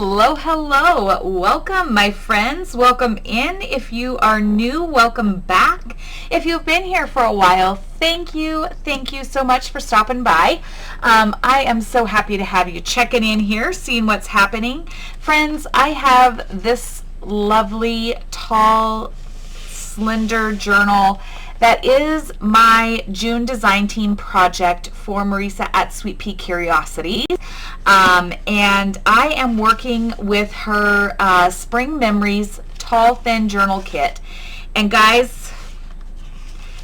Hello, hello. Welcome, my friends. Welcome in. If you are new, welcome back. If you've been here for a while, thank you. Thank you so much for stopping by. I am so happy to have you checking in here, seeing what's happening. Friends, I have this lovely, tall, slender journal that is my June design team project for Marisa at Sweet Pea Curiosities. And I am working with her Spring Memories Tall Thin Journal Kit. And guys,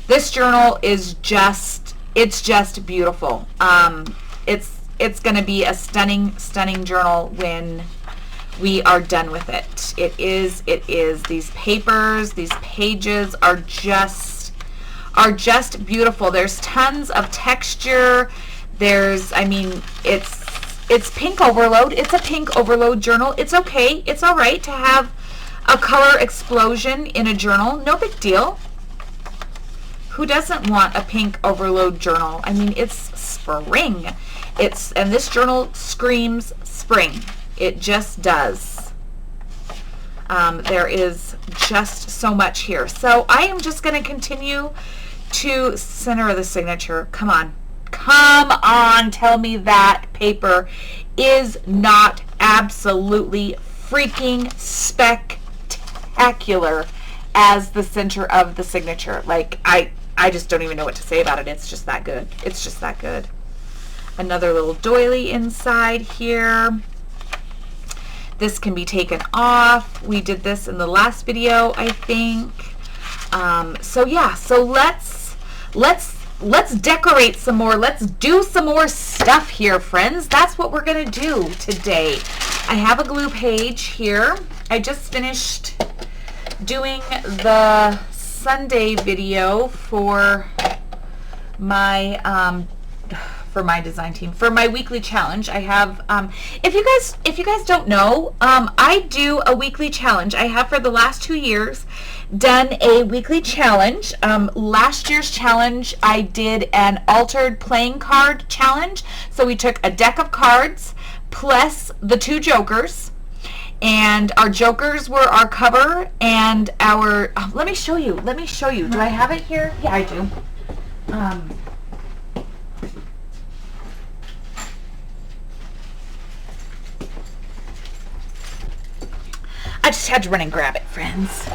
this journal is just beautiful. It's going to be a stunning journal when we are done with it. It is. These papers, these pages are just beautiful. There's tons of texture. It's pink overload. It's a pink overload journal. It's okay. It's all right to have a color explosion in a journal. No big deal. Who doesn't want a pink overload journal? I mean, it's spring. And this journal screams spring. It just does. There is just so much here. So I am just going to continue to center the signature. Come on, tell me that paper is not absolutely freaking spectacular as the center of the signature. Like, I just don't even know what to say about it. It's just that good. It's just that good. Another little doily inside here. This can be taken off. We did this in the last video, I think. So yeah, so let's decorate some more. Let's do some more stuff here, friends. That's what we're gonna do today. I have a glue page here. I just finished doing the Sunday video for my design team, for my weekly challenge. I have if you guys don't know, I do a weekly challenge. I have for the last 2 years done a weekly challenge. Last year's challenge I did an altered playing card challenge. So we took a deck of cards plus the 2 jokers, and our jokers were our cover and our let me show you. Do I have it here? Yeah, I do. I just had to run and grab it, friends.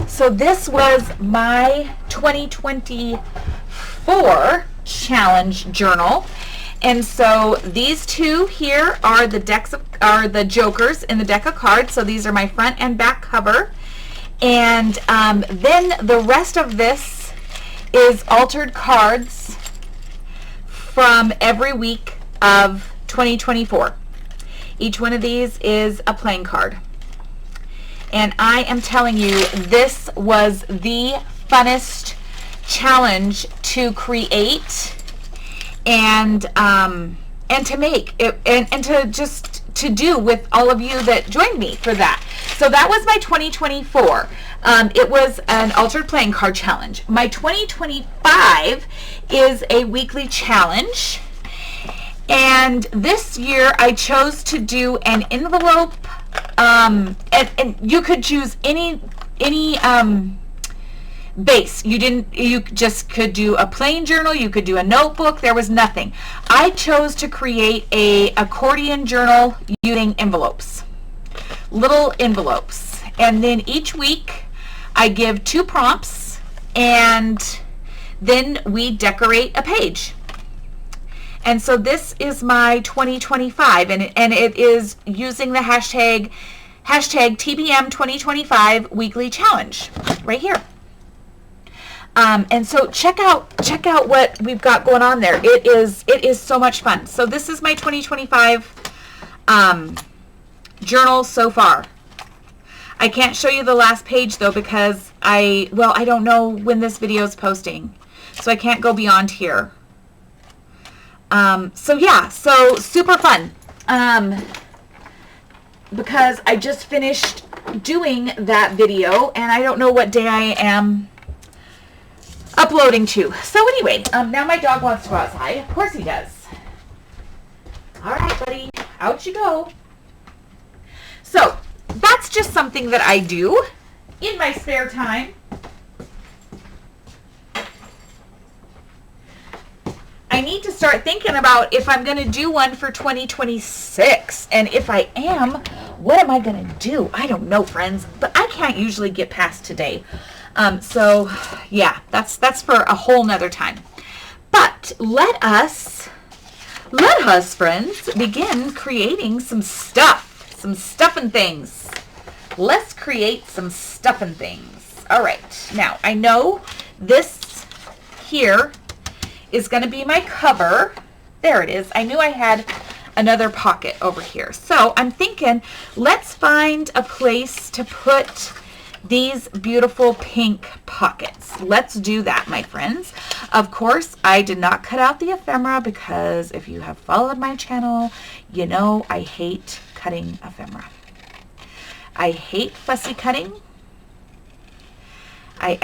So this was my 2024 challenge journal. And so these 2 here are the jokers in the deck of cards. So these are my front and back cover. And then the rest of this is altered cards from every week of 2024. Each one of these is a playing card. And I am telling you, this was the funnest challenge to create and to make it, and to do with all of you that joined me for that. So that was my 2024. It was an altered playing card challenge. My 2025 is a weekly challenge. And this year I chose to do an envelope, and you could choose any base. You just could do a plain journal, you could do a notebook. There was nothing. I chose to create a accordion journal using envelopes, little envelopes. And then each week I give 2 prompts, and then we decorate a page. And so this is my 2025, and it is using the hashtag TBM 2025 weekly challenge right here. And so check out what we've got going on there. It is so much fun. So this is my 2025 journal so far. I can't show you the last page though, because I don't know when this video is posting, so I can't go beyond here. So yeah, so super fun, because I just finished doing that video and I don't know what day I am uploading to. So anyway, now my dog wants to go outside. Of course he does. All right, buddy, out you go. just something that I do in my spare time. I need to start thinking about if I'm going to do one for 2026. And if I am, what am I going to do? I don't know, friends, but I can't usually get past today. So yeah, that's for a whole nother time. But let us, friends, begin creating some stuffing things. Let's create some stuffing things. All right. Now, I know this here is going to be my cover. There it is. I knew I had another pocket over here. So I'm thinking, let's find a place to put these beautiful pink pockets. Let's do that, my friends. Of course, I did not cut out the ephemera because if you have followed my channel, you know I hate cutting ephemera. I hate fussy cutting. I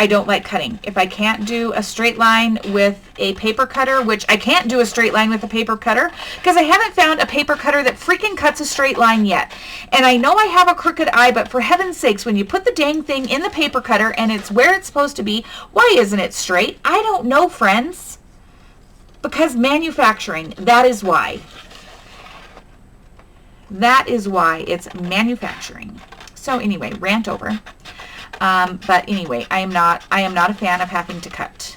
don't like cutting. If I can't do a straight line with a paper cutter, which I can't do a straight line with a paper cutter because I haven't found a paper cutter that freaking cuts a straight line yet. And I know I have a crooked eye, but for heaven's sakes, when you put the dang thing in the paper cutter and it's where it's supposed to be, why isn't it straight? I don't know, friends. Because manufacturing, that is why. That is why it's manufacturing. So anyway, rant over. But anyway, I am not a fan of having to cut.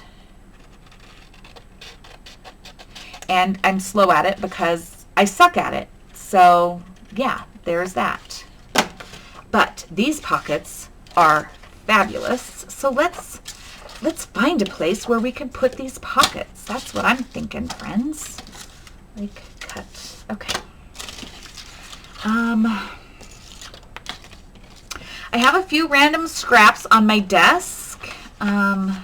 And I'm slow at it because I suck at it. So yeah, there's that. But these pockets are fabulous. So let's find a place where we can put these pockets. That's what I'm thinking, friends. Like cut. Okay. I have a few random scraps on my desk. I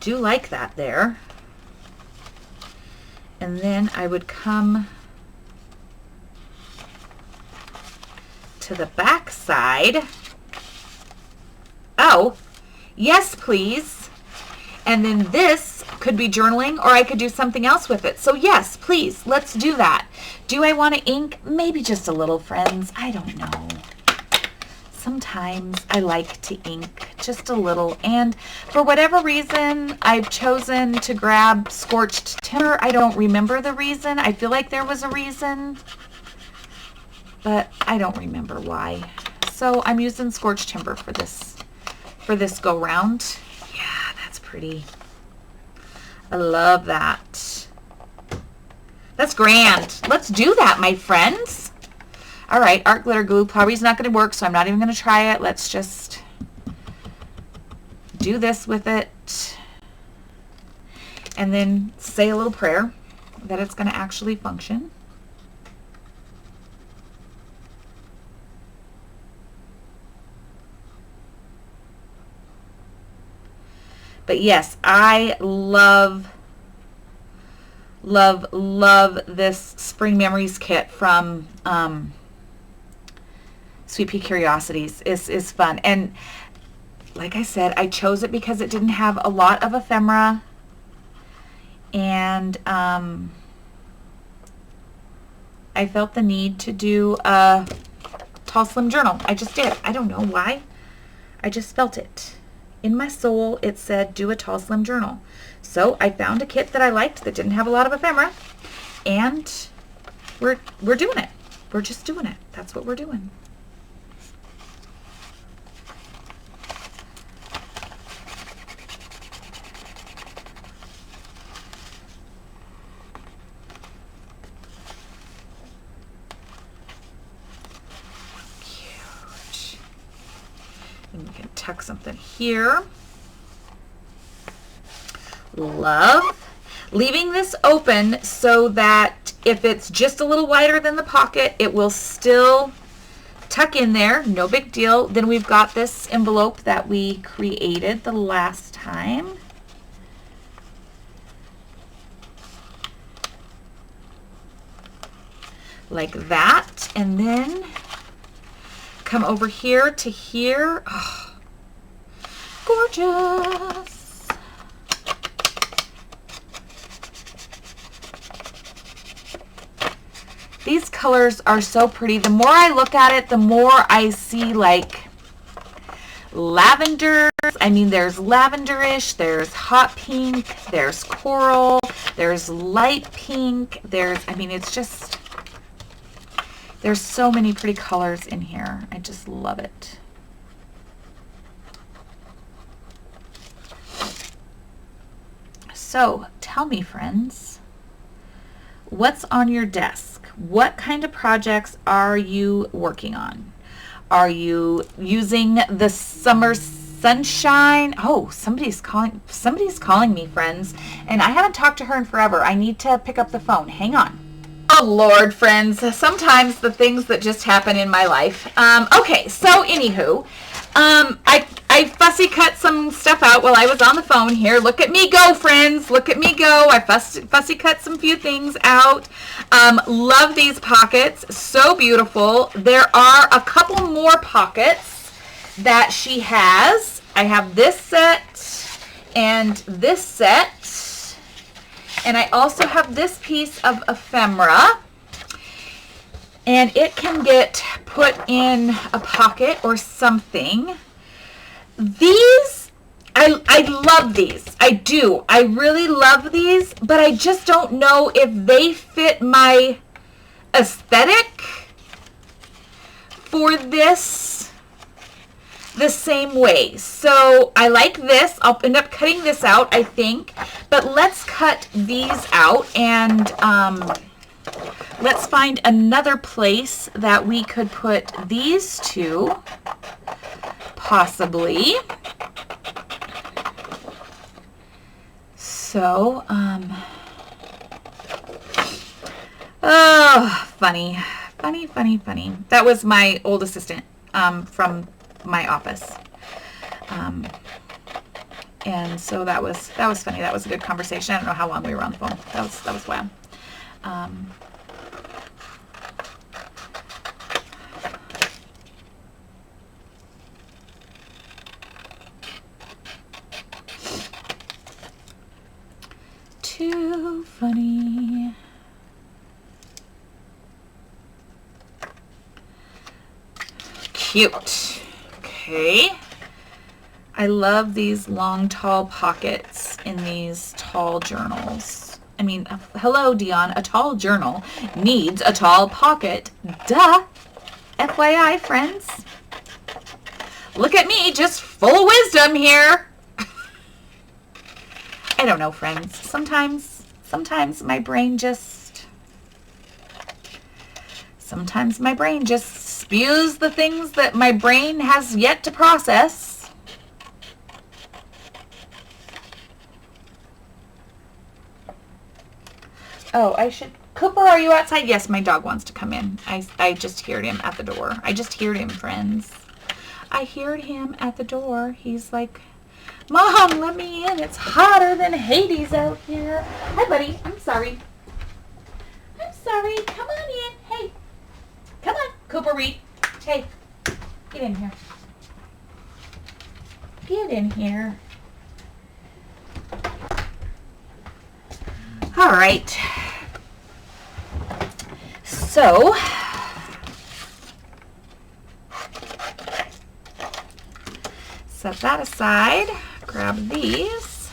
do like that there. And then I would come to the back side. Oh, yes, please. And then this could be journaling, or I could do something else with it. So yes, please, let's do that. Do I want to ink? Maybe just a little, friends. I don't know. Sometimes I like to ink just a little. And for whatever reason, I've chosen to grab scorched timber. I don't remember the reason. I feel like there was a reason, but I don't remember why. So I'm using scorched timber for this go round. Yeah, that's pretty. I love that. That's grand. Let's do that, my friends. All right, art glitter glue probably is not going to work, so I'm not even going to try it. Let's just do this with it and then say a little prayer that it's going to actually function. But yes, I love this Spring Memories kit from Sweet Pea Curiosities. Is fun. And like I said, I chose it because it didn't have a lot of ephemera. And I felt the need to do a tall slim journal. I just did. I don't know why. I just felt it. In my soul, it said, do a tall, slim journal. So I found a kit that I liked that didn't have a lot of ephemera, and we're doing it. We're just doing it. That's what we're doing. Cute. And we can tuck something here. Love. Leaving this open so that if it's just a little wider than the pocket, it will still tuck in there. No big deal. Then we've got this envelope that we created the last time. Like that. And then come over here to here. Oh, gorgeous. These colors are so pretty. The more I look at it, the more I see like lavenders. I mean, there's lavenderish, there's hot pink, there's coral, there's light pink, I mean, it's just, there's so many pretty colors in here. I just love it. So tell me, friends, what's on your desk? What kind of projects are you working on? Are you using the summer sunshine? Oh, somebody's calling me, friends, and I haven't talked to her in forever. I need to pick up the phone. Hang on. Oh, Lord, friends, sometimes the things that just happen in my life. Okay, so anywho, I fussy cut some stuff out while I was on the phone here. Look at me go, friends. Look at me go. I fussy cut some few things out. Love these pockets. So beautiful. There are a couple more pockets that she has. I have this set and this set. And I also have this piece of ephemera. And it can get put in a pocket or something. These, I love these. I do. I really love these, but I just don't know if they fit my aesthetic for this the same way. So I like this. I'll end up cutting this out, I think. But let's cut these out and let's find another place that we could put these two, possibly. So, oh, funny. That was my old assistant from my office. And so that was funny. That was a good conversation. I don't know how long we were on the phone. That was wild. Too funny. Cute. Okay. I love these long, tall pockets in these tall journals. I mean, hello, Dion. A tall journal needs a tall pocket. Duh. FYI, friends. Look at me, just full of wisdom here. I don't know, friends. Sometimes my brain just spews the things that my brain has yet to process. Oh, Cooper, are you outside? Yes, my dog wants to come in. I just heard him at the door. I just heard him, friends. I heard him at the door. He's like, Mom, let me in. It's hotter than Hades out here. Hi, buddy. I'm sorry. Come on in. Hey. Come on, Cooper Reed. Hey, get in here. Get in here. All right. So, set that aside. Grab these.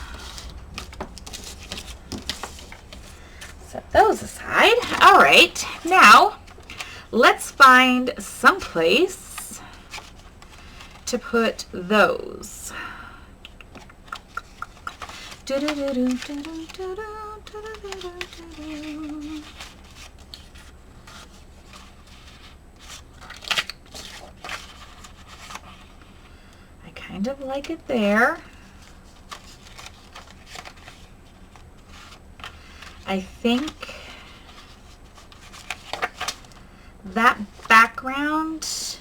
Set those aside. All right. Now, let's find some place to put those. I kind of like it there. I think that background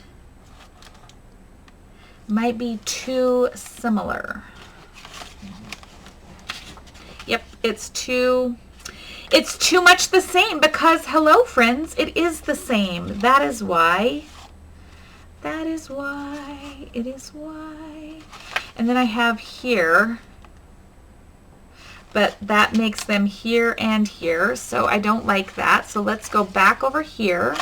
might be too similar. Yep, it's too much the same because, hello friends, it is the same. That is why That is why. It is why. And then I have here, but that makes them here and here, so I don't like that. So let's go back over here.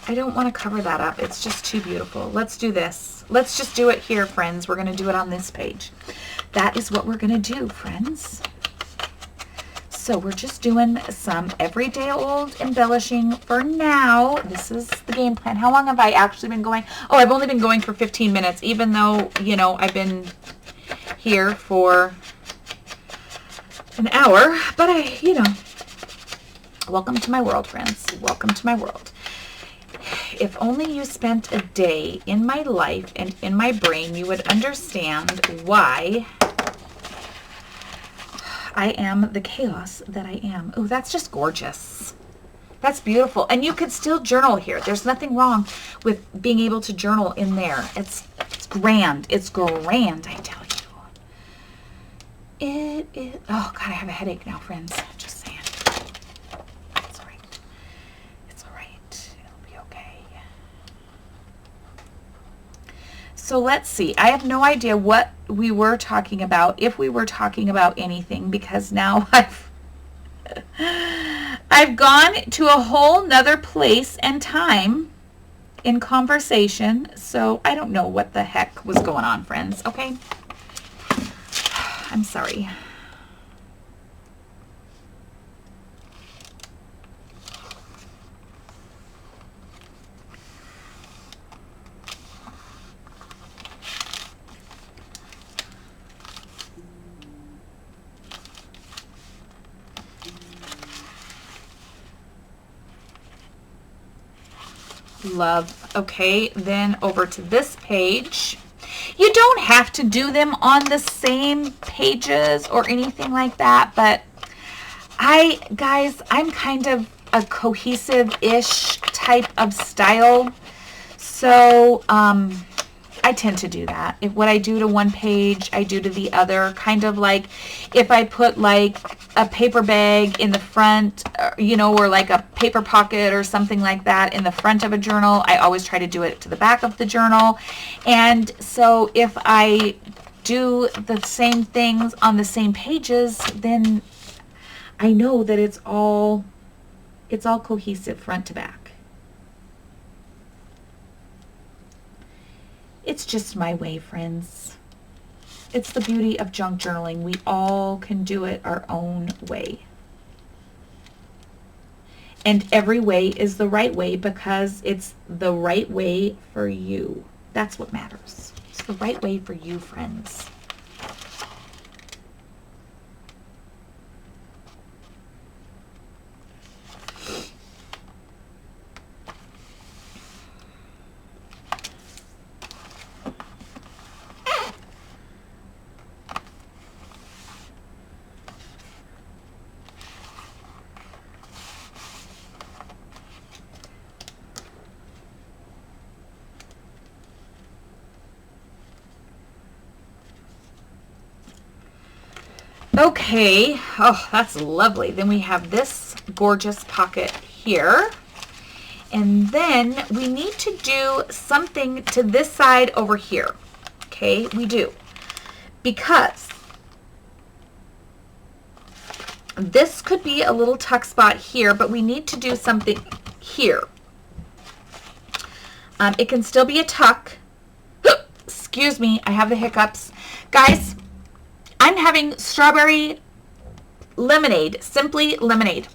I don't want to cover that up. It's just too beautiful. Let's do this. Let's just do it here, friends. We're going to do it on this page. That is what we're going to do, friends. So we're just doing some everyday old embellishing for now. This is the game plan. How long have I actually been going? Oh, I've only been going for 15 minutes, even though, you know, I've been here for an hour. But welcome to my world, friends. Welcome to my world. If only you spent a day in my life and in my brain, you would understand why I am the chaos that I am. Oh, that's just gorgeous. That's beautiful. And you could still journal here. There's nothing wrong with being able to journal in there. It's grand. It's grand, I tell you. It is. Oh, God, I have a headache now, friends. Just saying. It's all right. It's all right. It'll be okay. So let's see. I have no idea what we were talking about, if we were talking about anything, because now I've gone to a whole nother place and time in conversation. So I don't know what the heck was going on, friends. Okay. I'm sorry. Love. Okay, then over to this page. You don't have to do them on the same pages or anything like that, but guys, I'm kind of a cohesive-ish type of style, so I tend to do that. If what I do to one page, I do to the other. Kind of like if I put like a paper bag in the front, or like a paper pocket or something like that in the front of a journal, I always try to do it to the back of the journal. And so if I do the same things on the same pages, then I know that it's all cohesive front to back. It's just my way, friends. It's the beauty of junk journaling. We all can do it our own way. And every way is the right way because it's the right way for you. That's what matters. It's the right way for you, friends. Okay, oh, that's lovely. Then we have this gorgeous pocket here. And then we need to do something to this side over here. Okay, we do. Because this could be a little tuck spot here, but we need to do something here. It can still be a tuck. Excuse me, I have the hiccups. Guys, I'm having strawberry lemonade, simply lemonade.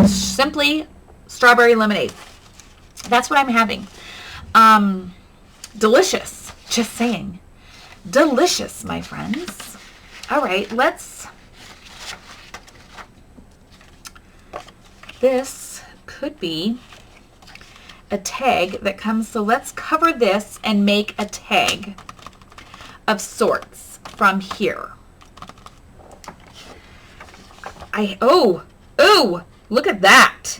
Simply strawberry lemonade. That's what I'm having. Delicious, just saying. Delicious, my friends. All right, this could be a tag that comes, so let's cover this and make a tag of sorts from here. Oh, look at that.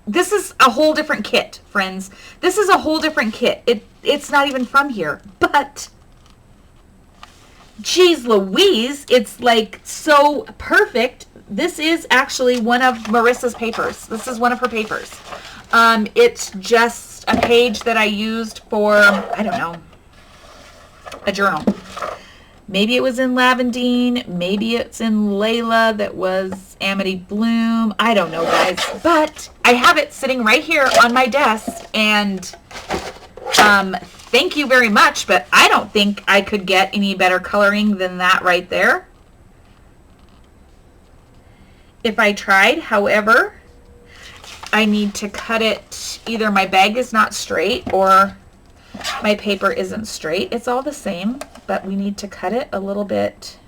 This is a whole different kit, friends. This is a whole different kit. It's not even from here, but Geez Louise, it's like so perfect. This is actually one of Marissa's papers. This is one of her papers. It's just a page that I used for, I don't know, a journal. Maybe it was in Lavendine. Maybe it's in Layla that was Amity Bloom. I don't know, guys. But I have it sitting right here on my desk. And thank you very much. But I don't think I could get any better coloring than that right there if I tried. However, I need to cut it. Either my bag is not straight or my paper isn't straight. It's all the same, but we need to cut it a little bit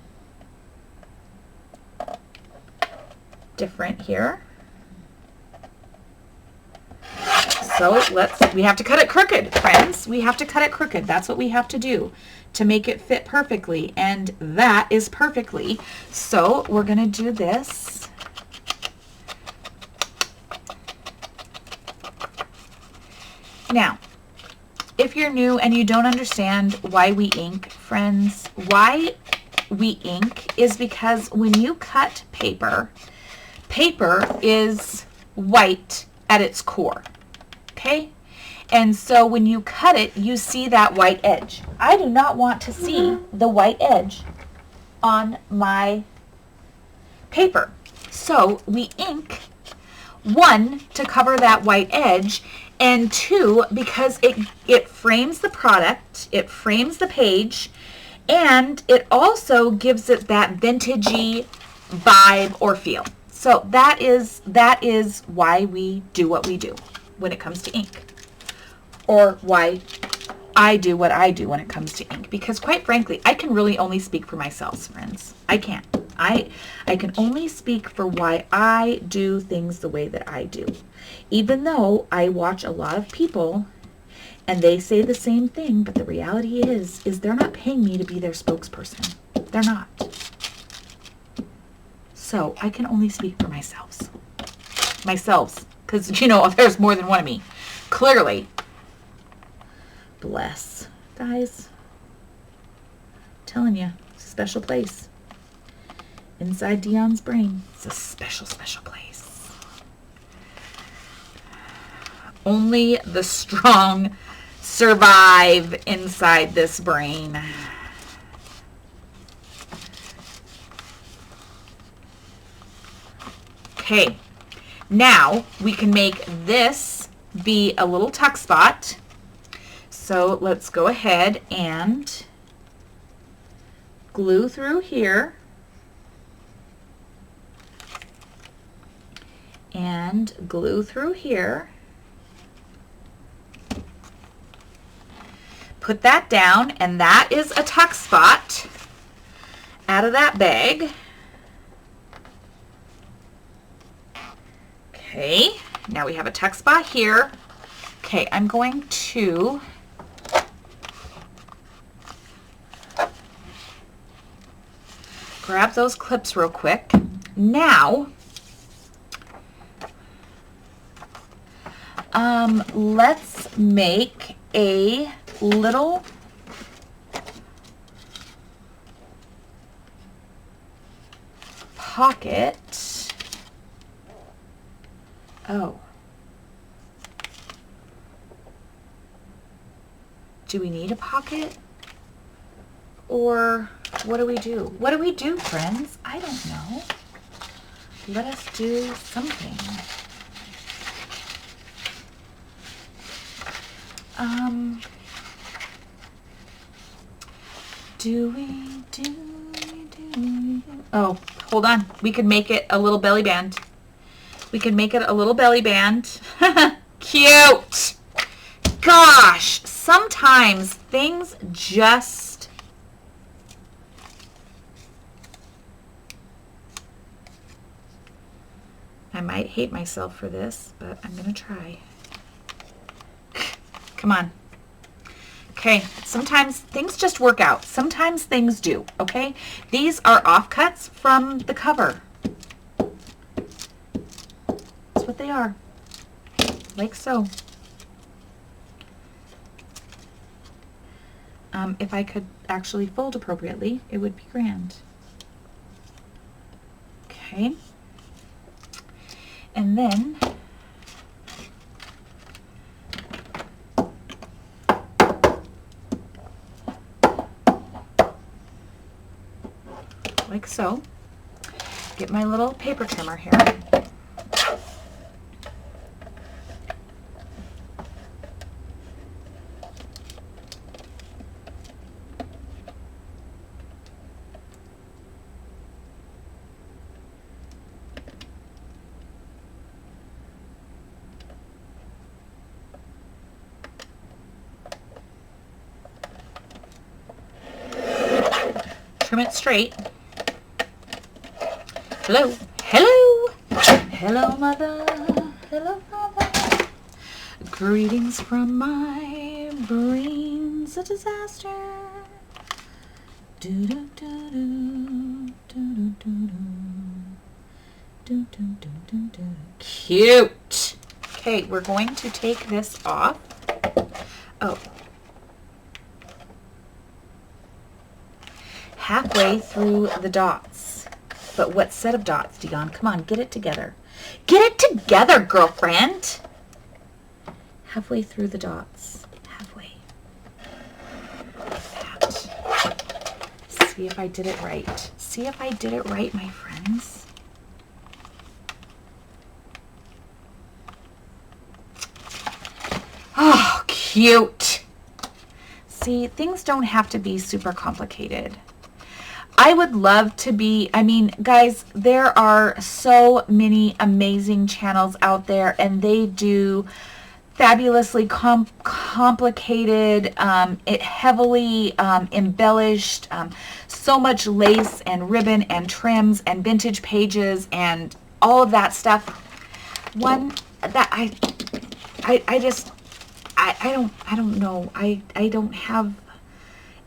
different here. So we have to cut it crooked, friends. We have to cut it crooked. That's what we have to do to make it fit perfectly, and that is perfectly. So we're gonna do this. Now, if you're new and you don't understand why we ink, friends, why we ink is because when you cut paper, paper is white at its core, okay? And so when you cut it, you see that white edge. I do not want to see the white edge on my paper. So we ink, one, to cover that white edge, and two, because it frames the product, it frames the page, and it also gives it that vintagey vibe or feel. So that is why we do what we do when it comes to ink, or why I do what I do when it comes to ink. Because quite frankly, I can really only speak for myself, friends. I can't. I can only speak for why I do things the way that I do. Even though I watch a lot of people and they say the same thing, but the reality is they're not paying me to be their spokesperson. They're not. So I can only speak for myself. Myself, because, you know, there's more than one of me. Clearly. Bless. Guys, I'm telling you, it's a special place. Inside Dion's brain, it's a special, special place. Only the strong survive inside this brain. Okay, now we can make this be a little tuck spot. So let's go ahead and glue through here. And glue through here. Put that down, and that is a tuck spot out of that bag. Okay, now we have a tuck spot here. Okay, I'm going to grab those clips real quick. Now, let's make a little pocket. Oh. Do we need a pocket? Or what do we do? What do we do, friends? I don't know. Let us do something. Oh, hold on. We could make it a little belly band. We could make it a little belly band. Cute. Gosh, sometimes things just... I might hate myself for this, but I'm going to try. Come on. Okay, sometimes things just work out. Sometimes things do, okay? These are offcuts from the cover. That's what they are. Like so. If I could, actually fold appropriately, it would be grand. Okay. And then like so. Get my little paper trimmer here. Trim it straight. Hello, hello, hello mother, hello mother. Greetings from my brain's a disaster. Do do do do do do do do do do do. Cute. Okay, we're going to take this off. Oh. Halfway through the dots. But what set of dots, Dion? Come on, get it together. Get it together, girlfriend. Halfway through the dots. Halfway. That. See if I did it right. See if I did it right, my friends. Oh, cute. See, things don't have to be super complicated. I would love to be, I mean, guys, there are so many amazing channels out there, and they do fabulously complicated, heavily embellished, so much lace and ribbon and trims and vintage pages and all of that stuff. One that I don't know. I don't have,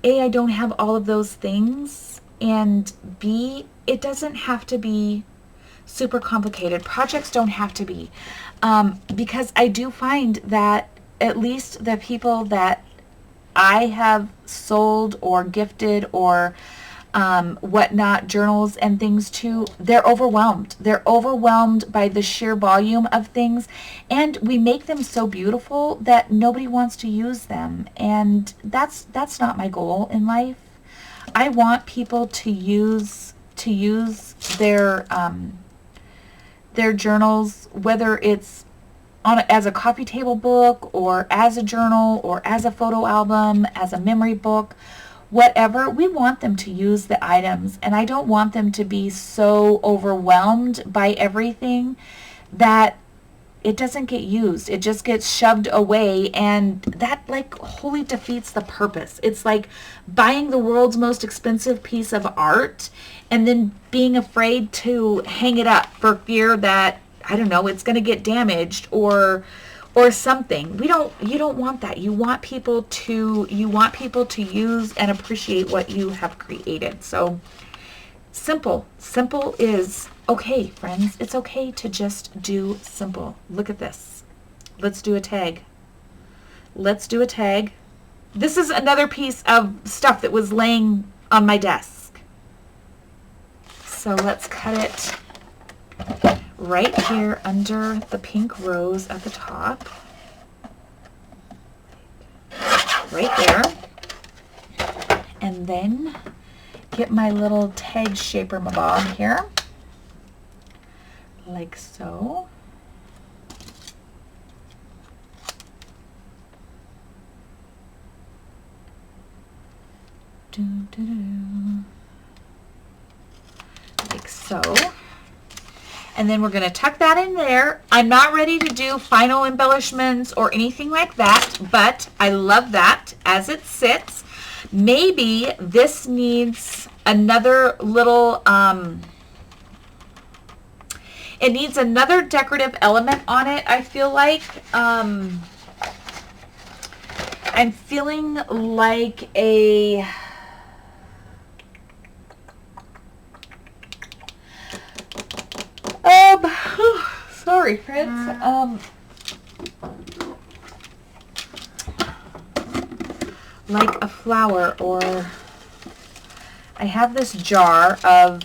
A, I don't have all of those things. And B, it doesn't have to be super complicated. Projects don't have to be. Because I do find that at least the people that I have sold or gifted or whatnot, journals and things to, they're overwhelmed. They're overwhelmed by the sheer volume of things. And we make them so beautiful that nobody wants to use them. And that's not my goal in life. I want people to use their journals, whether it's as a coffee table book or as a journal or as a photo album, as a memory book, whatever. We want them to use the items, and I don't want them to be so overwhelmed by everything that it doesn't get used. It just gets shoved away, and that like wholly defeats the purpose. It's like buying the world's most expensive piece of art and then being afraid to hang it up for fear that, I don't know, it's going to get damaged or something. You don't want that. You want people to use and appreciate what you have created. So simple is okay, friends. It's okay to just do simple. Look at this. Let's do a tag. Let's do a tag. This is another piece of stuff that was laying on my desk. So let's cut it right here under the pink rose at the top. Right there. And then get my little tag shaper bob here. Like so. Like so. And then we're going to tuck that in there. I'm not ready to do final embellishments or anything like that, but I love that as it sits. Maybe this needs another little, it needs another decorative element on it, I feel like. I'm feeling like a... sorry, friends. Like a flower or I have this jar of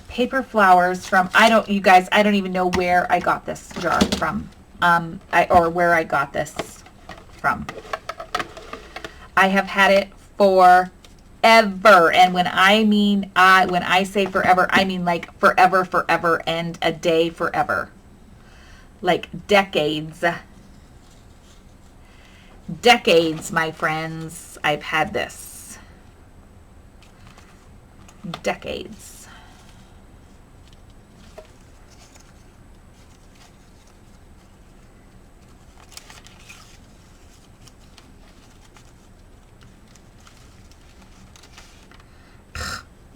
paper flowers from, you guys, I don't even know where I got this jar from, or where I got this from. I have had it forever, and when I say forever, I mean like forever, forever, and a day forever. Like decades. Decades, my friends, I've had this. Decades.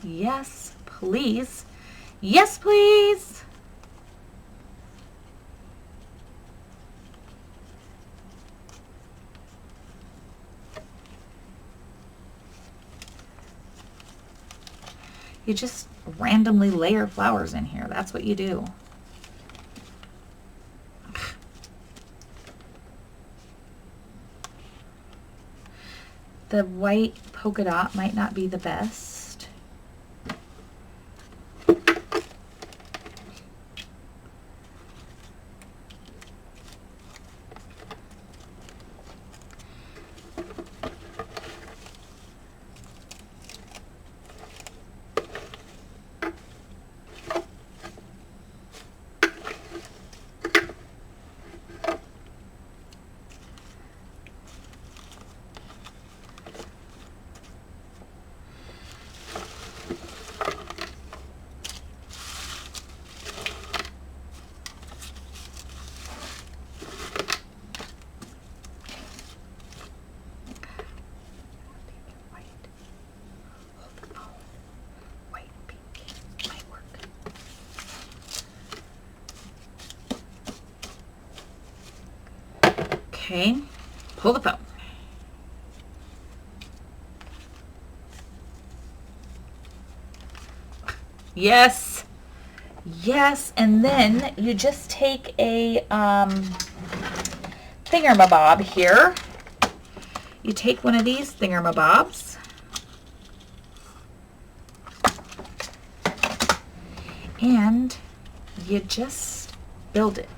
Yes, please. Yes, please. You just randomly layer flowers in here. That's what you do. The white polka dot might not be the best. Okay, pull the phone. Yes, yes, and then you just take a thingamabob here. You take one of these thingamabobs and you just build it.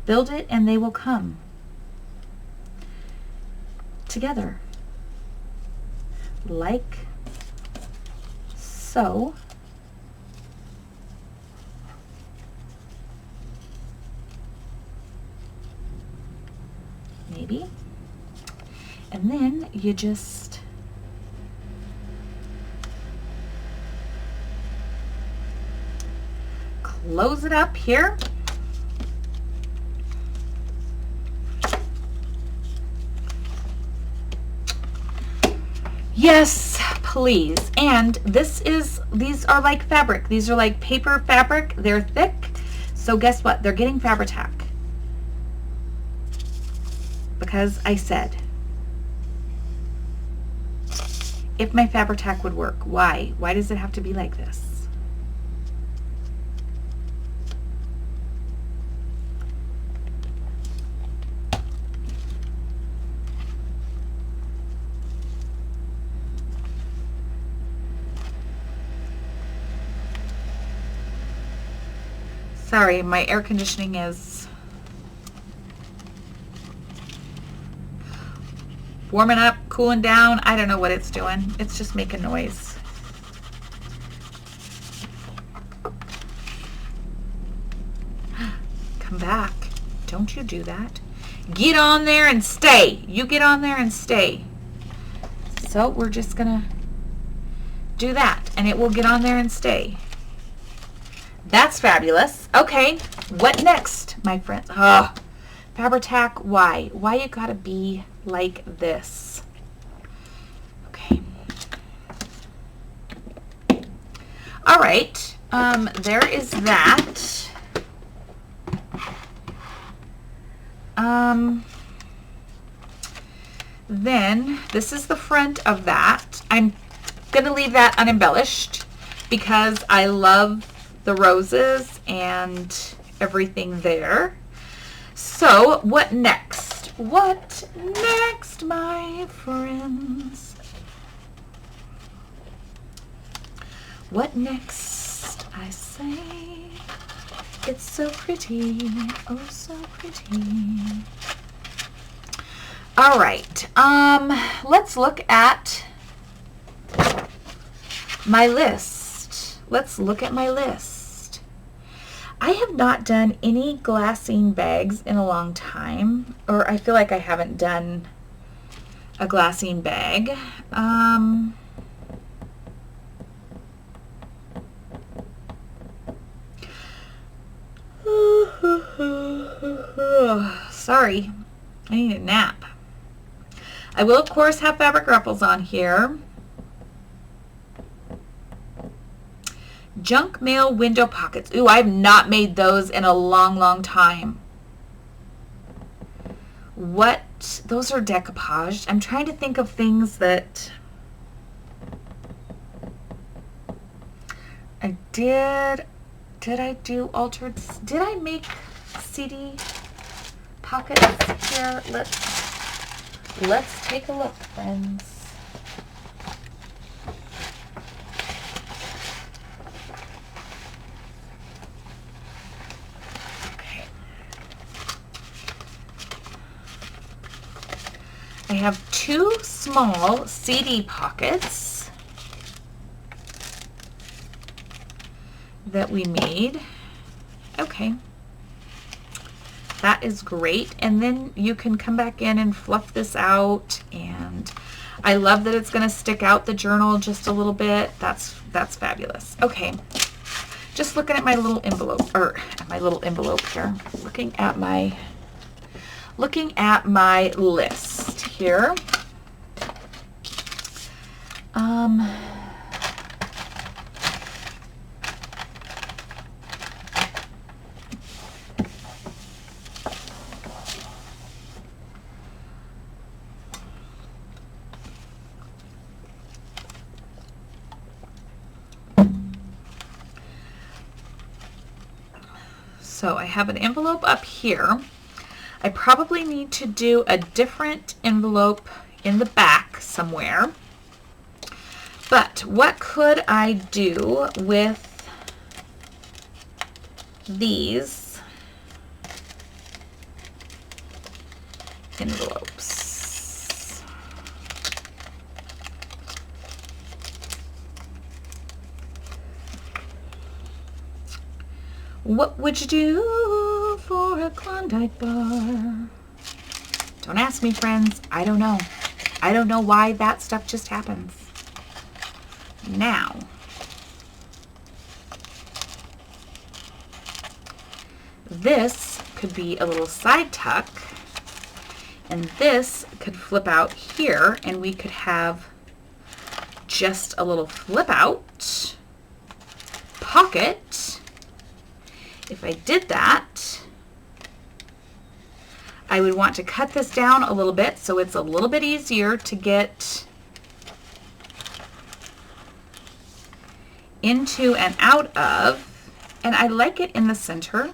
Build it and they will come together like so. Maybe. And then you just close it up here. Yes, please. And these are like fabric. These are like paper fabric. They're thick. So guess what? They're getting Fabri-Tac. Because I said, if my Fabri-Tac would work, why? Why does it have to be like this? Sorry, my air conditioning is warming up, cooling down. I don't know what it's doing. It's just making noise. Come back. Don't you do that. Get on there and stay. You get on there and stay. So we're just gonna do that and it will get on there and stay. That's fabulous. Okay, what next, my friends? Oh, Fabri-Tac, why? Why you gotta be like this? Okay. All right, there is that. Then this is the front of that. I'm gonna leave that unembellished because I love the roses and everything there. So what next? What next, my friends? What next, I say? It's so pretty, oh so pretty. All right, let's look at my list. Let's look at my list. I have not done any glassine bags in a long time, or I feel like I haven't done a glassine bag. Sorry, I need a nap. I will, of course, have fabric ruffles on here. Junk mail window pockets. Ooh, I've not made those in a long, long time. What? Those are decoupaged. I'm trying to think of things that I did. Did I do altered? Did I make CD pockets here? Let's take a look, friends. Okay. I have 2 small CD pockets that we made. Okay. That is great. And then you can come back in and fluff this out. And I love that it's going to stick out the journal just a little bit. That's fabulous. Okay. Just looking at my little envelope, or my little envelope here. Looking at my list here. So I have an envelope up here. I probably need to do a different envelope in the back somewhere. But what could I do with these envelopes? What would you do for a Klondike bar? Don't ask me, friends. I don't know. I don't know why that stuff just happens. Now, this could be a little side tuck, and this could flip out here, and we could have just a little flip out pocket. If I did that, I would want to cut this down a little bit so it's a little bit easier to get into and out of, and I like it in the center,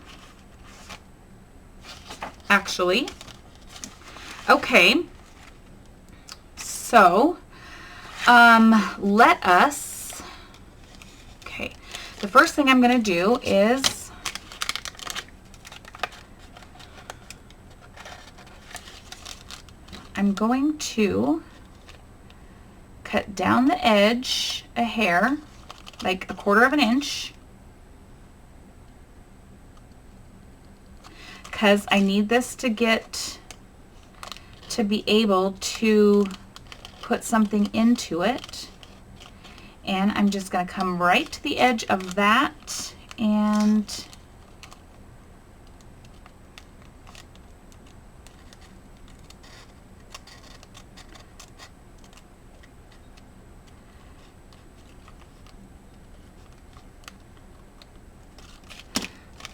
actually. Okay, so let us, okay, the first thing I'm going to do is I'm going to cut down the edge a hair, like 1/4 of an inch, because I need this to get to be able to put something into it. And I'm just going to come right to the edge of that and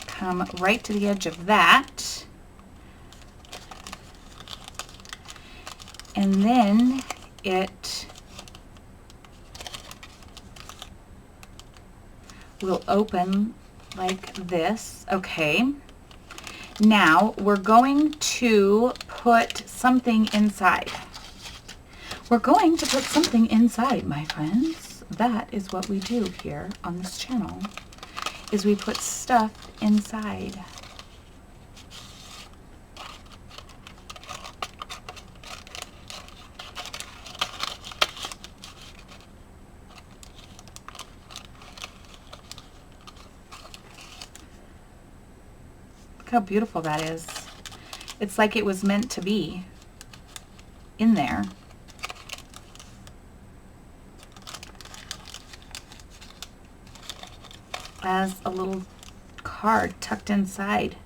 come right to the edge of that, and then it will open like this. Okay. Now we're going to put something inside. We're going to put something inside, my friends. That is what we do here on this channel, is we put stuff inside. Look how beautiful that is. It's like it was meant to be in there. As a little card tucked inside,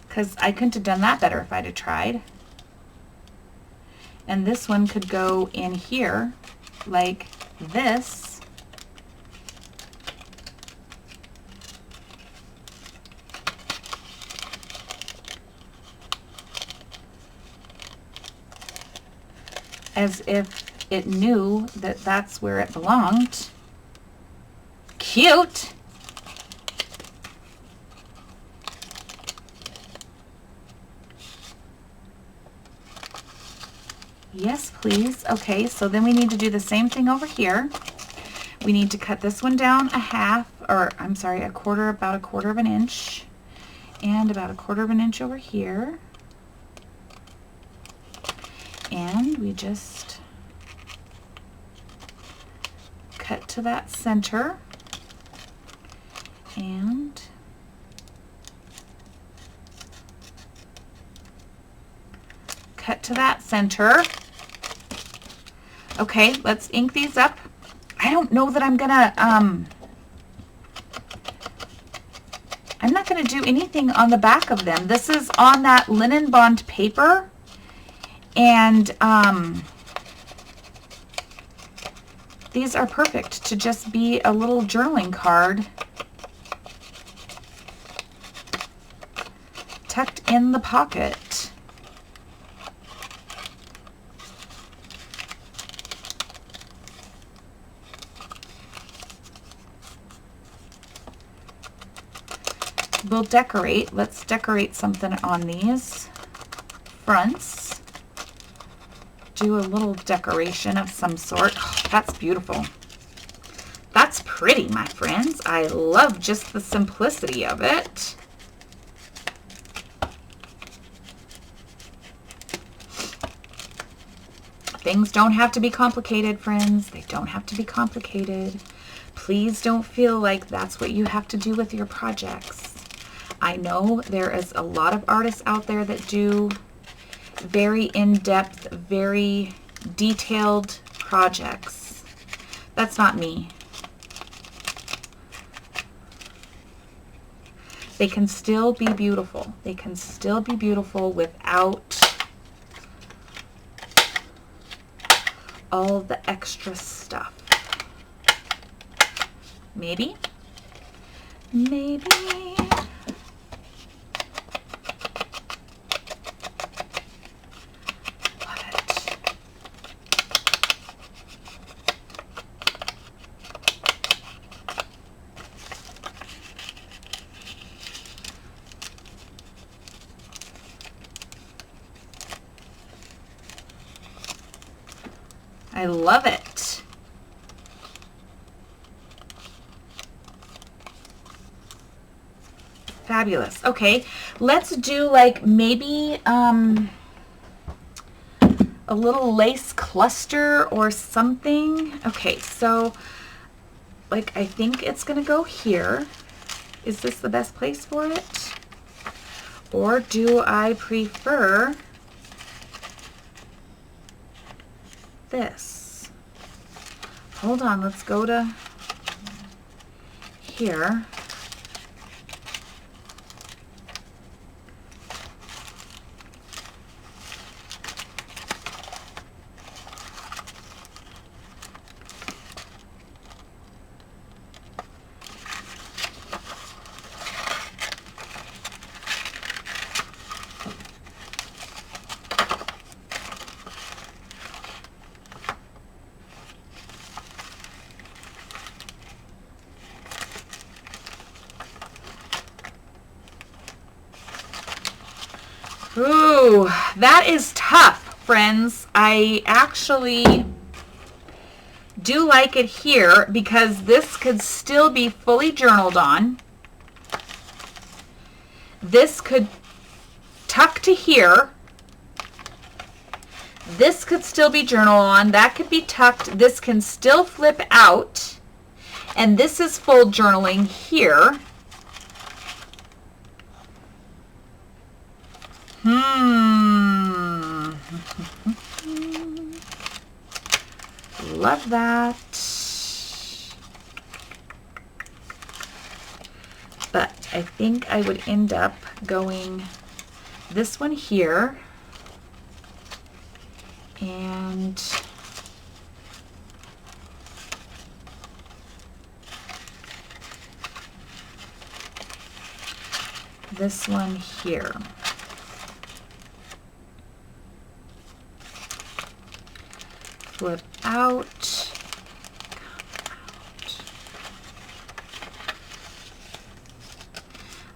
because I couldn't have done that better if I'd have tried. And this one could go in here like this. As if it knew that that's where it belonged. Cute. Yes, please. Okay, so then we need to do the same thing over here. We need to cut this one down a half, or I'm sorry, a quarter, about a quarter of an inch, and about a quarter of an inch over here. And we just cut to that center. And cut to that center. Okay, let's ink these up. I don't know that I'm gonna, I'm not gonna do anything on the back of them. This is on that linen bond paper, and these are perfect to just be a little journaling card tucked in the pocket. We'll decorate. Let's decorate something on these fronts. Do a little decoration of some sort. Oh, that's beautiful. That's pretty, my friends. I love just the simplicity of it. Things don't have to be complicated, friends. They don't have to be complicated. Please don't feel like that's what you have to do with your projects. I know there is a lot of artists out there that do very in-depth, very detailed projects. That's not me. They can still be beautiful. They can still be beautiful without all the extra stuff. Maybe. Maybe. Love it. I love it. Fabulous. Okay, let's do like maybe a little lace cluster or something. Okay, so like I think it's gonna go here. Is this the best place for it? Or do I prefer this? Hold on, let's go to here. Ooh, that is tough, friends. I actually do like it here because this could still be fully journaled on. This could tuck to here. This could still be journal on. That could be tucked. This can still flip out. And this is full journaling here. Love that. But I think I would end up going this one here and this one here. Flip out, come out.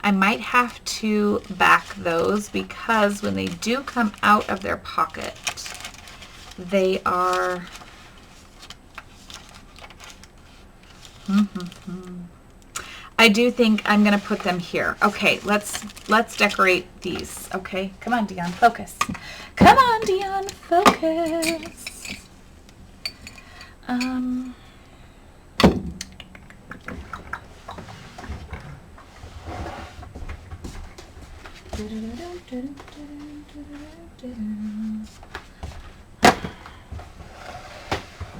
I might have to back those because when they do come out of their pocket, they are I do think I'm going to put them here. Okay, let's decorate these. Okay, come on, Dion, focus. Come on, Dion, focus.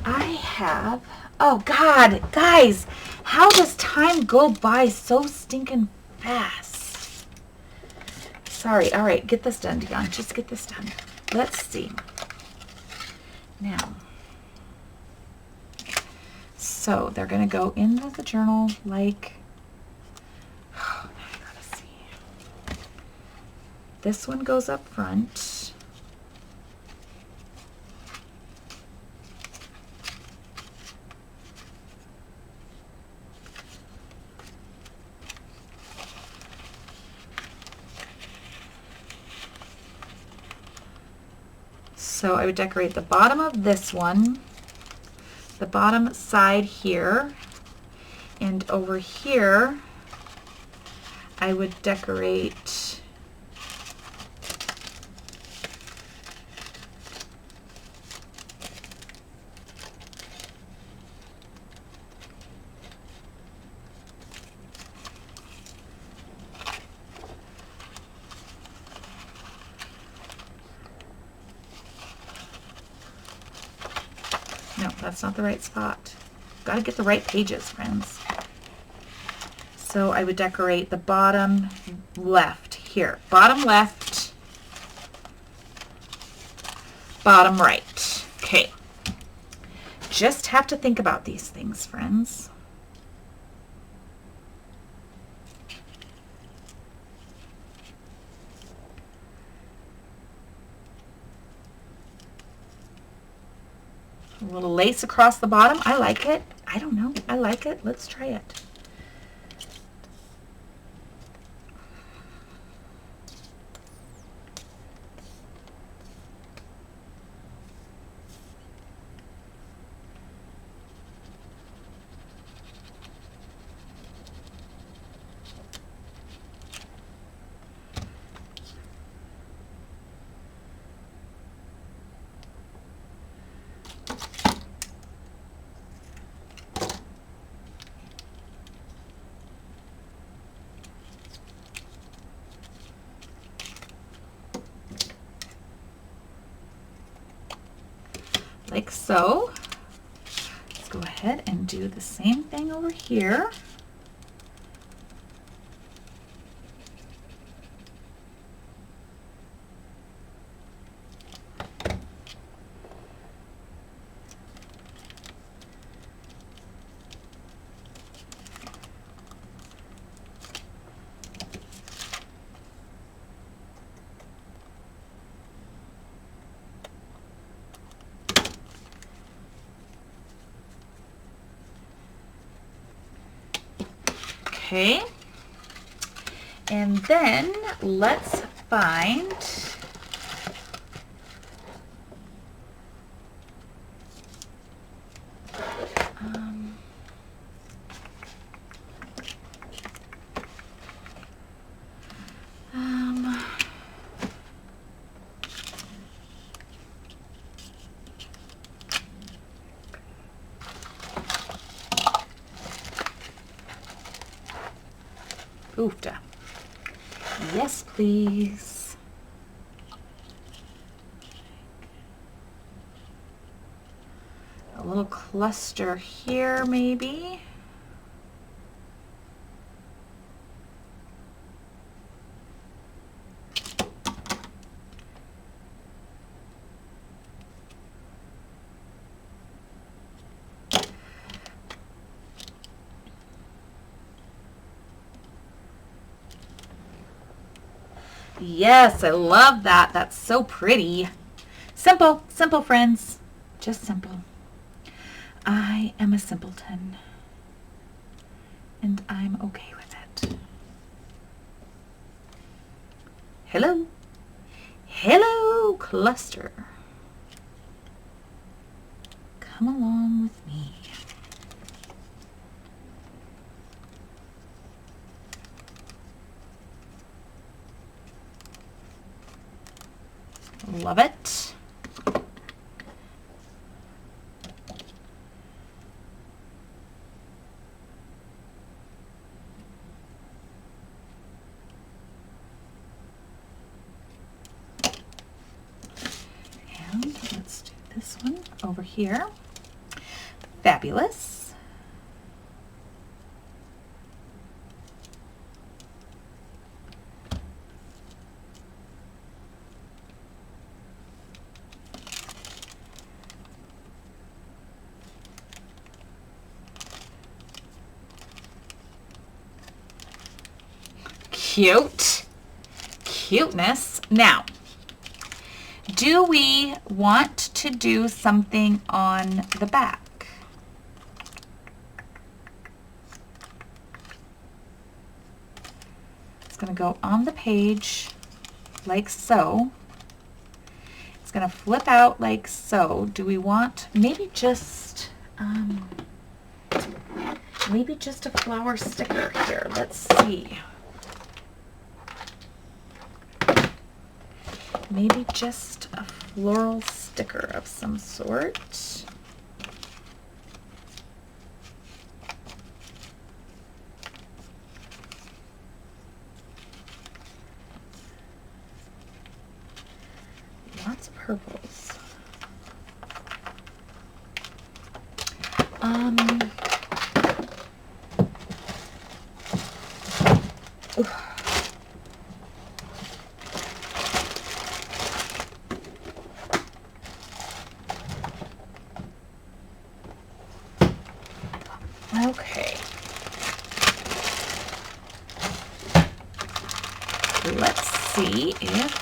I have, oh God, guys, how does time go by so stinking fast? Sorry, all right, get this done, Dion, just get this done. Let's see. Now, so they're gonna go into the journal like, oh, I gotta see. This one goes up front. So I would decorate the bottom of this one, the bottom side here, and over here I would decorate no, that's not the right spot. Got to get the right pages, friends. So I would decorate the bottom left here. Bottom left, bottom right. Okay. Just have to think about these things, friends. A little lace across the bottom. I like it. I don't know. I like it. Let's try it. Like so. Let's go ahead and do the same thing over here. Okay, and then let's find oofta. Yes, please. A little cluster here, maybe. Yes, I love that. That's so pretty. Simple, simple, friends. Just simple. I am a simpleton, and I'm okay with it. Hello. Hello, cluster. Come along with me. Love it. And let's do this one over here. Fabulous. Cute. Cuteness. Now, do we want to do something on the back? It's going to go on the page like so. It's going to flip out like so. Do we want maybe just a flower sticker here? Let's see. Maybe just a floral sticker of some sort. Lots of purples. Ooh. Okay. Let's see if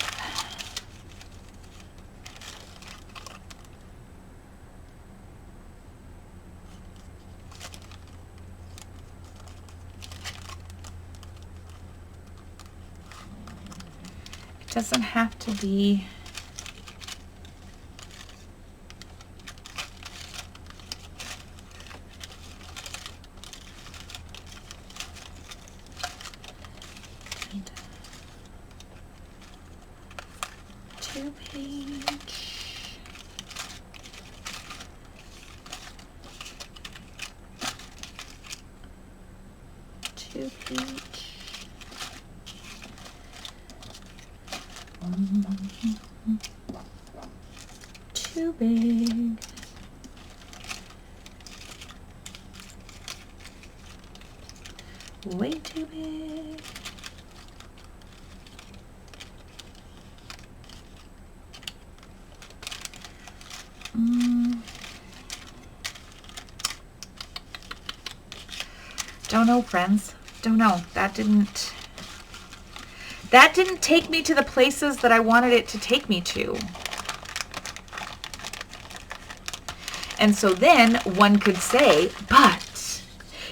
it doesn't have to be two-page. Two-page. Too big. Way too big. Don't know, friends. Don't know. That didn't take me to the places that I wanted it to take me to. And so then one could say, but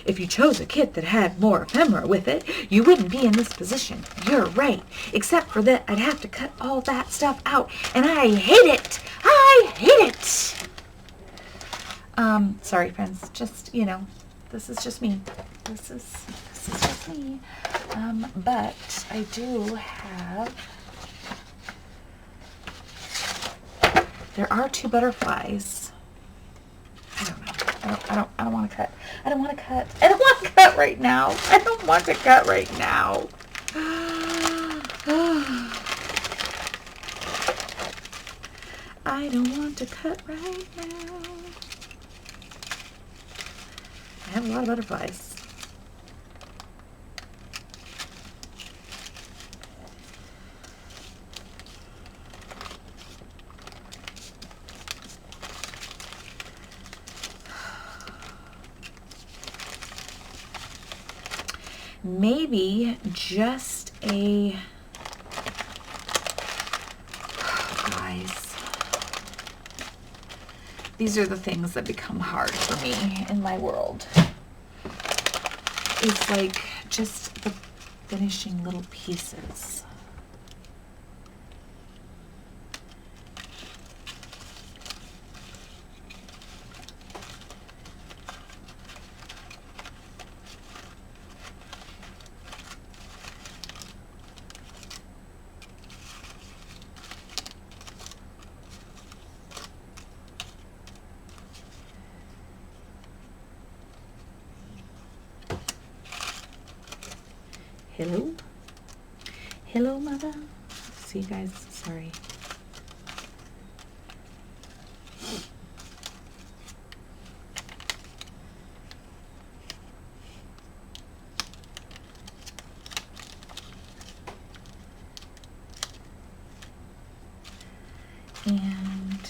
If you chose a kit that had more ephemera with it, you wouldn't be in this position. You're right. Except for that, I'd have to cut all that stuff out, and I hate it. I hate it. Sorry, friends. Just, this is just me. This is just me. But I do have... There are 2 butterflies. I don't know. I don't want to cut. I don't want to cut. I don't want to cut right now. I don't want to cut right now. I don't want to cut right now. I have a lot of butterflies. Maybe just a, guys, these are the things that become hard for me in my world. It's like just the finishing little pieces. Hello? Hello, mother? See, guys, sorry. And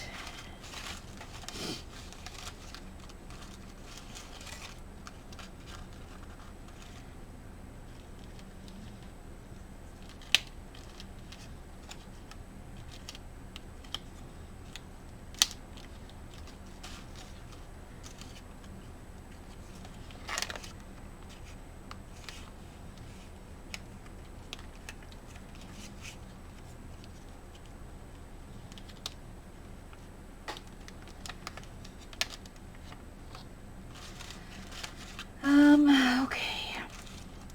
okay.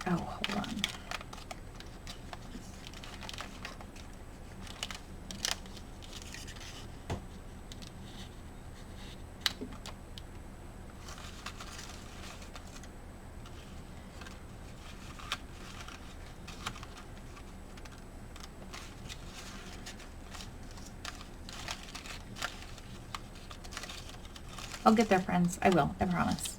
Oh, hold on. I'll get there, friends. I will. I promise.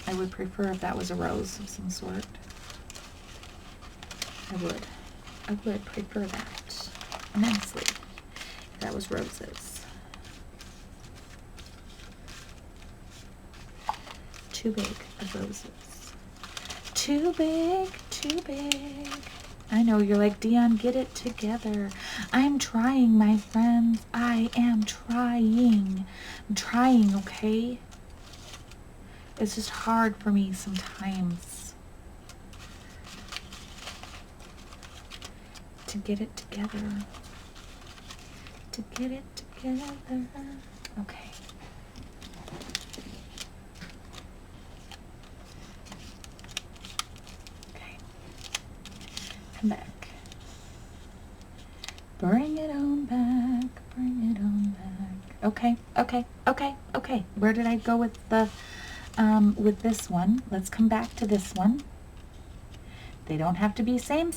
I would prefer if that was a rose of some sort. I would prefer that immensely if that was roses. Too big of roses. Too big, too big. I know, you're like, Dion, get it together. I'm trying, my friends. I am trying. I'm trying, okay? It's just hard for me sometimes to get it together. To get it together. Okay. Okay. Come back. Bring it on back. Bring it on back. Okay. Okay. Okay. Okay. Where did I go with the... with this one? Let's come back to this one. They don't have to be same.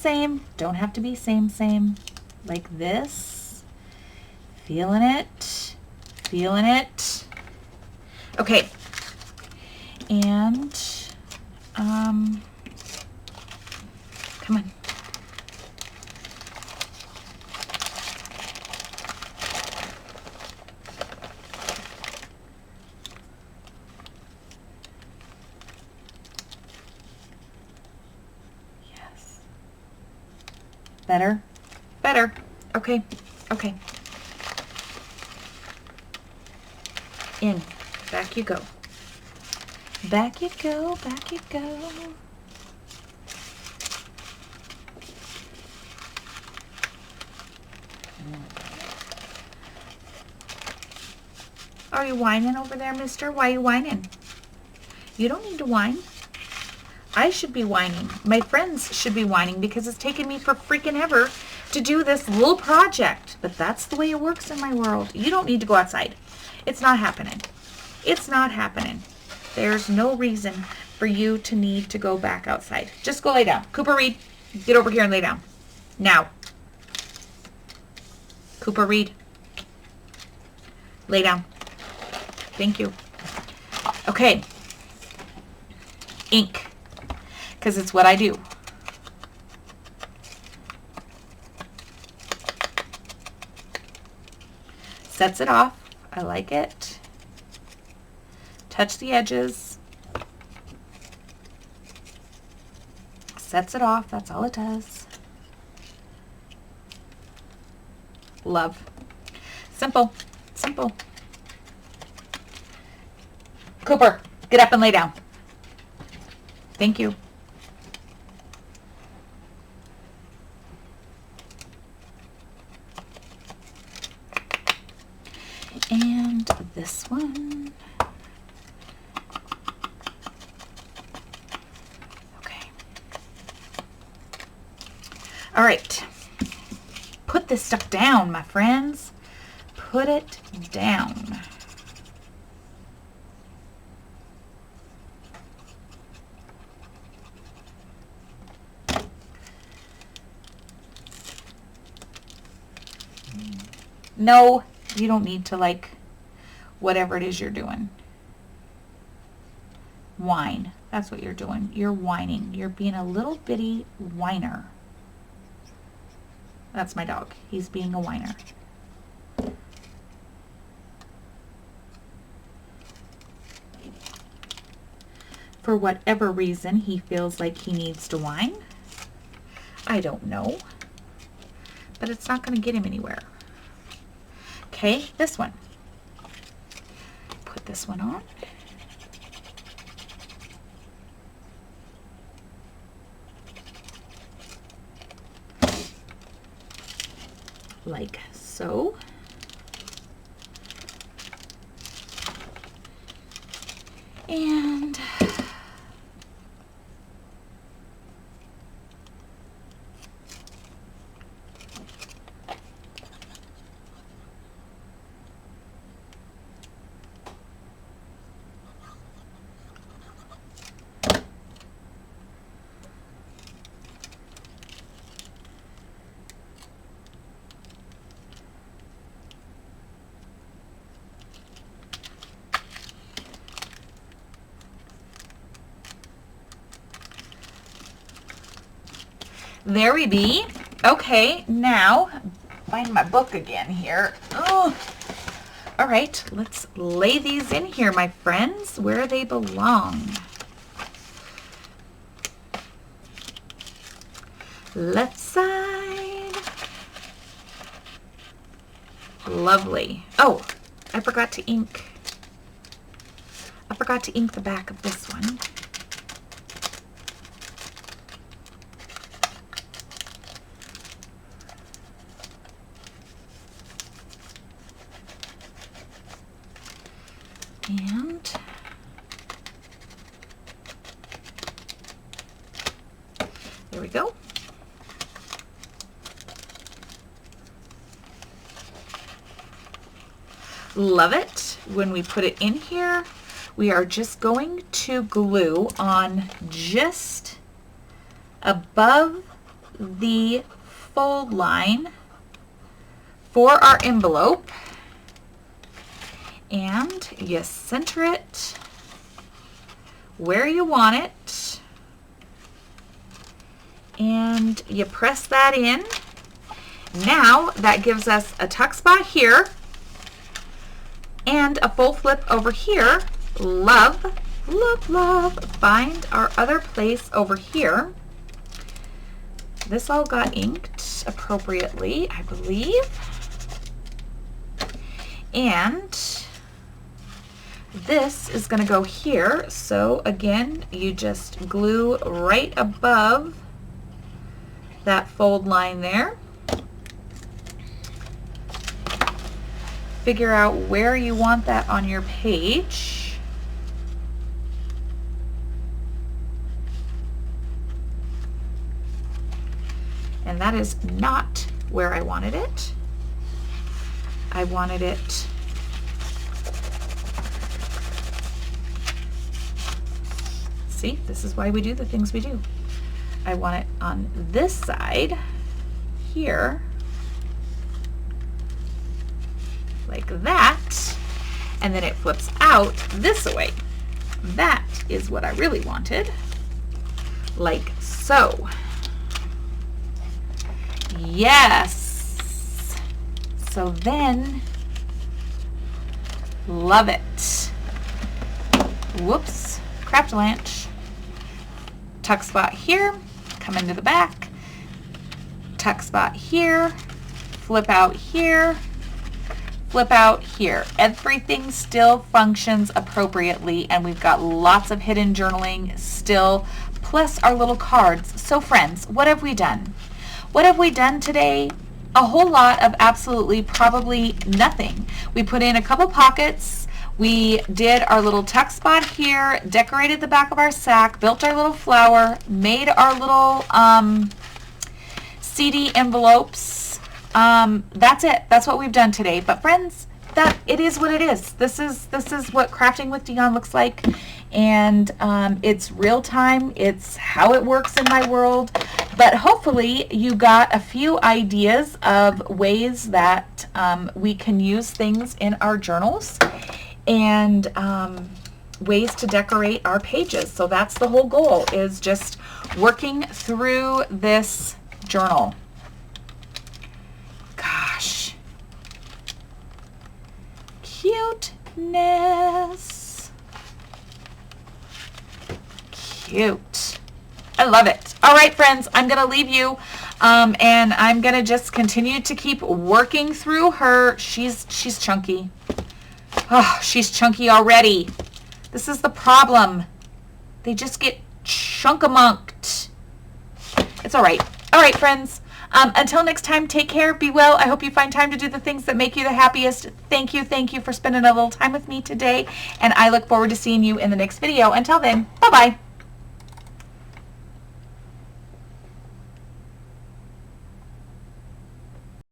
Don't have to be same. Like this. Feeling it. Feeling it. Okay. And, come on. Better? Better. Okay. Okay. In. Back you go. Back you go, back you go. Are you whining over there, mister? Why are you whining? You don't need to whine. I should be whining. My friends should be whining because it's taken me for freaking ever to do this little project. But that's the way it works in my world. You don't need to go outside. It's not happening. It's not happening. There's no reason for you to need to go back outside. Just go lay down. Cooper Reed, get over here and lay down. Now. Cooper Reed, lay down. Thank you. Okay. Ink. Because it's what I do. Sets it off. I like it. Touch the edges. Sets it off. That's all it does. Love. Simple. Simple. Cooper, get up and lay down. Thank you. And this one. Okay. All right. Put this stuff down, my friends. Put it down. No, you don't need to like whatever it is you're doing. Whine. That's what you're doing. You're whining. You're being a little bitty whiner. That's my dog. He's being a whiner. For whatever reason, he feels like he needs to whine. I don't know. But it's not going to get him anywhere. Okay, this one. Put this one on. Like so. And there we be. Okay, now find my book again here. Oh, all right, let's lay these in here, my friends, where they belong. Left side. Lovely. Oh, I forgot to ink. I forgot to ink the back of this one. And there we go. Love it. When we put it in here, we are just going to glue on just above the fold line for our envelope. And you center it where you want it, and you press that in. Now that gives us a tuck spot here and a full flip over here. Love, love, love. Find our other place over here. This all got inked appropriately, I believe. And this is going to go here. So again, you just glue right above that fold line there. Figure out where you want that on your page. And that is not where I wanted it. I wanted it see, this is why we do the things we do. I want it on this side here, like that, and then it flips out this way. That is what I really wanted, like so. Yes. So then, love it. Whoops, craft lunch. Tuck spot here, come into the back, tuck spot here, flip out here, flip out here. Everything still functions appropriately, and we've got lots of hidden journaling still, plus our little cards. So friends, what have we done? What have we done today? A whole lot of absolutely probably nothing. We put in a couple pockets. We did our little tuck spot here, decorated the back of our sack, built our little flower, made our little CD envelopes. That's it. That's what we've done today. But friends, that it is what it is. This is what Crafting with Dion looks like, and it's real time. It's how it works in my world. But hopefully you got a few ideas of ways that we can use things in our journals, and ways to decorate our pages. So that's the whole goal, is just working through this journal. Gosh. Cuteness. Cute. I love it. All right, friends, I'm going to leave you, and I'm going to just continue to keep working through her. She's chunky. Oh, she's chunky already. This is the problem. They just get chunk-a-monked. It's all right. All right, friends. Until next time, take care, be well. I hope you find time to do the things that make you the happiest. Thank you for spending a little time with me today, and I look forward to seeing you in the next video. Until then, bye-bye.